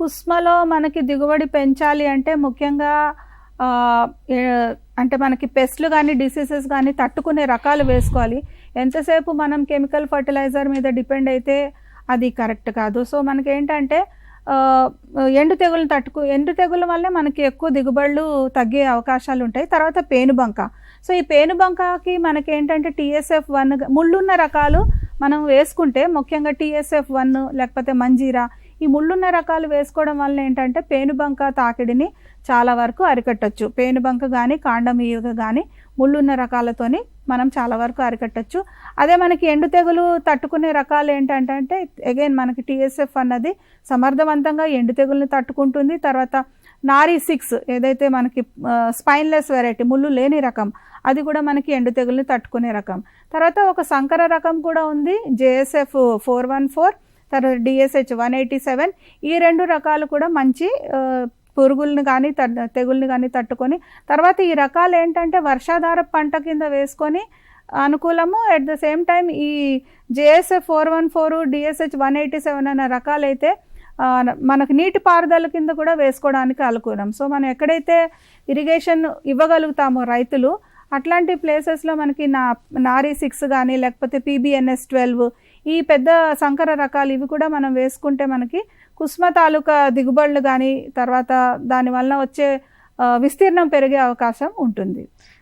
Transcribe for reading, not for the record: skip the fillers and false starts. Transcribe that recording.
కుస్మలో మనకి దిగుబడి పెంచాలి అంటే ముఖ్యంగా ఆహ్, ఏ అంటే మనకి పెస్ట్‌లు గానీ, డిసీజెస్ గానీ తట్టుకునే రకాలు వేసుకోవాలి. ఎంతసేపు మనం కెమికల్ ఫెర్టిలైజర్ మీద డిపెండ్ అయితే అది కరెక్ట్ కాదు. సో, మనకేంటంటే ఆహ్, ఎండు తెగుళ్ళ వల్లే మనకి ఎక్కువ దిగుబడులు తగ్గే అవకాశాలుంటాయి. తర్వాత పేనుబంక. సో, ఈ పేనుబంకకి మనకేంటంటే TSF1 ముళ్ళున్న రకాలు మనం వేసుకుంటే ముఖ్యంగా TSF1 లేకపోతే మంజీరా ఈ ముళ్ళున్న రకాలు వేసుకోవడం వల్ల ఏంటంటే పేనుబంక తాకిడిని చాలా వరకు అరికట్టొచ్చు. పేనుబంక గానీ, కాండం ఈగ గానీ ముళ్ళున్న రకాలతోని మనం చాలా వరకు అరికట్టొచ్చు. అదే మనకి ఎండు తెగులు తట్టుకునే రకాలు ఏంటంటే అగైన్ మనకి TSF అన్నది సమర్థవంతంగా ఎండు తెగుల్ని తట్టుకుంటుంది. తర్వాత నారీ 6 ఏదైతే మనకి స్పైన్‌లెస్ వెరైటీ ముళ్ళు లేని రకం అది కూడా మనకి ఎండు తెగుల్ని తట్టుకునే రకం. తర్వాత ఒక సంకర రకం కూడా ఉంది JSF 414 తర్వాత DSH 187 ఈ 2 రకాలు కూడా మంచి పురుగుల్ని కానీ తెగుల్ని కానీ తట్టుకొని తర్వాత ఈ రకాలు ఏంటంటే వర్షాధార పంట కింద వేసుకొని అనుకూలము. అట్ ద సేమ్ టైం ఈ JSF 414 DSH 187 అన్న రకాలైతే మనకు నీటి పారుదల కింద కూడా వేసుకోవడానికి అనుకూలం. సో, మనం ఎక్కడైతే ఇరిగేషన్ ఇవ్వగలుగుతామో రైతులు అట్లాంటి ప్లేసెస్‌లో మనకి నారీ 6 గానీ లేకపోతే PBNS 12 ఈ పెద్ద సంకర రకాలు ఇవి కూడా మనం వేసుకుంటే మనకి కుస్మ తాలూకా దిగుబడులు గానీ తర్వాత దానివల్ల వచ్చే విస్తీర్ణం పెరిగే అవకాశం ఉంటుంది.